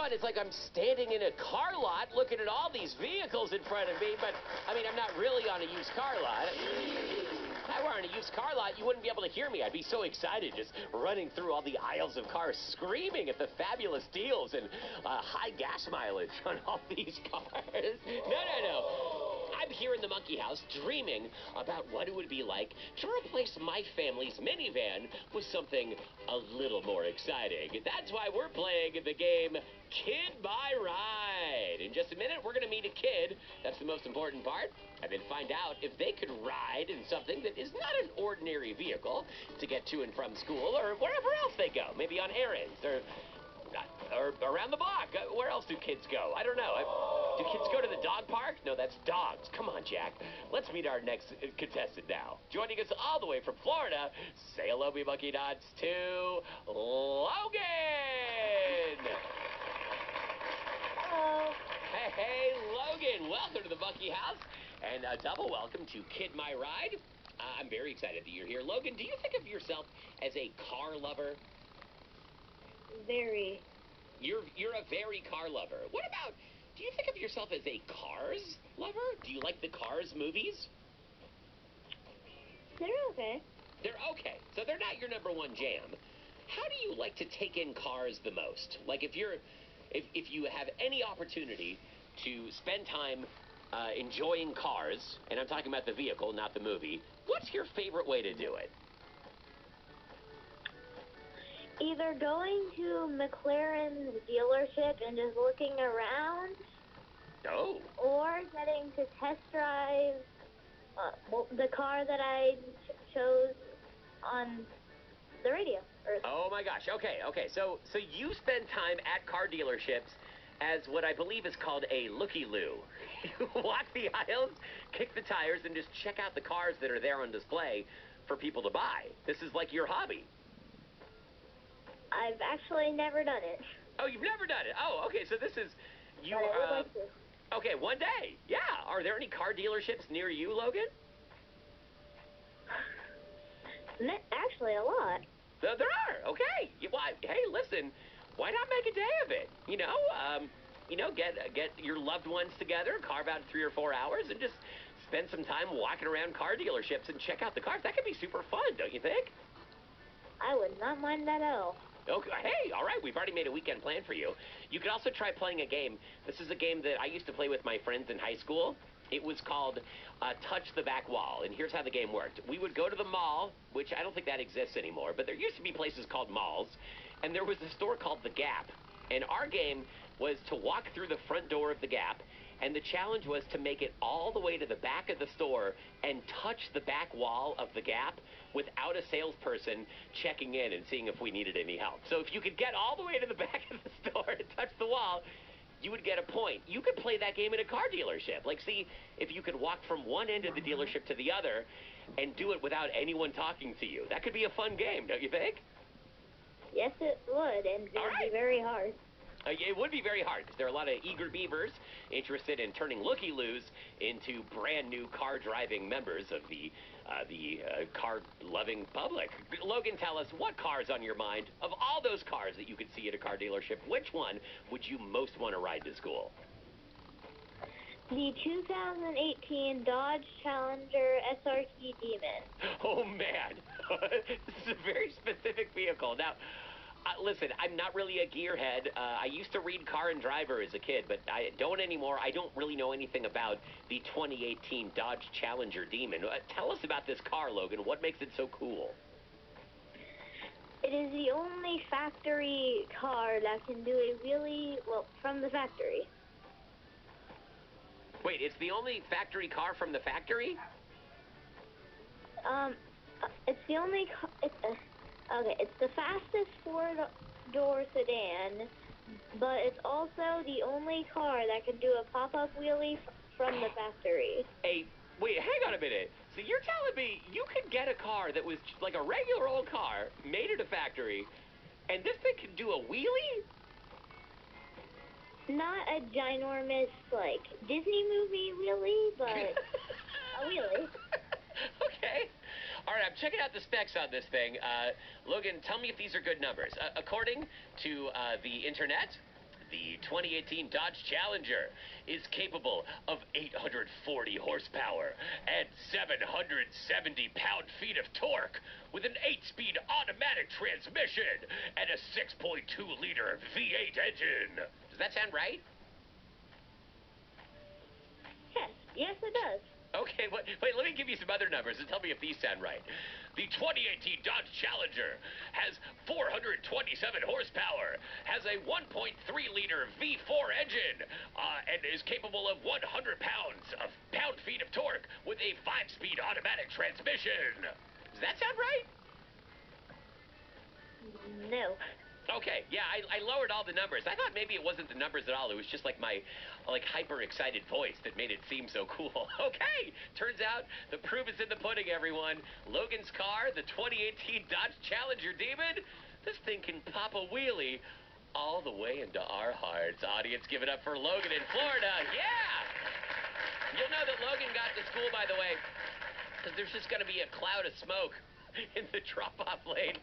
fun. It's like I'm standing in a car lot looking at all these vehicles in front of me, but, I mean, I'm not really on a used car lot. If I were on a used car lot, you wouldn't be able to hear me. I'd be so excited just running through all the aisles of cars, screaming at the fabulous deals and high gas mileage on all these cars. No. I'm here in the monkey house dreaming about what it would be like to replace my family's minivan with something a little more exciting. That's why we're playing the game Kid My Ride. In just a minute, we're going to meet a kid. That's the most important part. And then find out if they could ride in something that is not an ordinary vehicle to get to and from school or wherever else they go. Maybe on errands or around the block. Where else do kids go? I don't know. Do kids go to the dog park? No, that's dogs. Come on, Jack. Let's meet our next contestant now. Joining us all the way from Florida, say hello, me monkey dots, to Logan. Hello. Hey, Logan. Welcome to the monkey house. And a double welcome to Kid My Ride. I'm very excited that you're here. Logan, do you think of yourself as a car lover? Very. You're a very car lover. What about, do you think of yourself as a Cars lover? Do you like the Cars movies? They're okay. They're okay. So they're not your number one jam. How do you like to take in cars the most? Like if you have any opportunity to spend time enjoying cars, and I'm talking about the vehicle, not the movie, what's your favorite way to do it? Either going to McLaren's dealership and just looking around. Oh. Or getting to test drive the car that I chose on the radio. Oh my gosh. Okay. So you spend time at car dealerships as what I believe is called a looky-loo. You walk the aisles, kick the tires, and just check out the cars that are there on display for people to buy. This is like your hobby. I've actually never done it. Oh, you've never done it? Oh, okay. So this is you. But I would like to. Okay, one day. Yeah. Are there any car dealerships near you, Logan? Actually, a lot. There are. Okay. Hey, listen. Why not make a day of it? Get your loved ones together, carve out 3 or 4 hours, and just spend some time walking around car dealerships and check out the cars. That could be super fun, don't you think? I would not mind that at all. Okay, hey, all right, we've already made a weekend plan for you. You could also try playing a game. This is a game that I used to play with my friends in high school. It was called Touch the Back Wall, and here's how the game worked. We would go to the mall, which I don't think that exists anymore, but there used to be places called malls, and there was a store called The Gap. And our game was to walk through the front door of The Gap, and the challenge was to make it all the way to the back of the store and touch the back wall of the Gap without a salesperson checking in and seeing if we needed any help. So if you could get all the way to the back of the store and touch the wall, you would get a point. You could play that game in a car dealership. Like, see if you could walk from one end of the dealership to the other and do it without anyone talking to you. That could be a fun game, don't you think? Yes, it would, and it would be very hard. It would be very hard because there are a lot of eager beavers interested in turning looky-loos into brand-new car-driving members of the car-loving public. Logan, tell us, what car's on your mind? Of all those cars that you could see at a car dealership, which one would you most want to ride to school? The 2018 Dodge Challenger SRT Demon. Oh, man. This is a very specific vehicle. Now, listen, I'm not really a gearhead. I used to read Car and Driver as a kid, but I don't anymore. I don't really know anything about the 2018 Dodge Challenger Demon. Tell us about this car, Logan. What makes it so cool? It is the only factory car that can do a wheelie, well, from the factory. Wait, it's the only factory car from the factory? It's the only okay, it's the fastest four-door sedan, but it's also the only car that can do a pop-up wheelie from the factory. Hey, wait, hang on a minute. So you're telling me you could get a car that was like a regular old car, made at a factory, and this thing can do a wheelie? Not a ginormous, like, Disney movie wheelie, but a wheelie. Okay. All right, I'm checking out the specs on this thing. Logan, tell me if these are good numbers. According to the internet, the 2018 Dodge Challenger is capable of 840 horsepower and 770 pound-feet of torque with an 8-speed automatic transmission and a 6.2-liter V8 engine. Does that sound right? Yes, it does. Okay, wait, let me give you some other numbers and tell me if these sound right. The 2018 Dodge Challenger has 427 horsepower, has a 1.3-liter V4 engine, and is capable of 100 pound-feet of torque with a 5-speed automatic transmission. Does that sound right? No. Okay, yeah, I lowered all the numbers. I thought maybe it wasn't the numbers at all. It was just like my, hyper-excited voice that made it seem so cool. Okay, turns out the proof is in the pudding, everyone. Logan's car, the 2018 Dodge Challenger Demon, this thing can pop a wheelie all the way into our hearts. Audience, give it up for Logan in Florida. Yeah! You'll know that Logan got to school, by the way, because there's just going to be a cloud of smoke in the drop-off lane.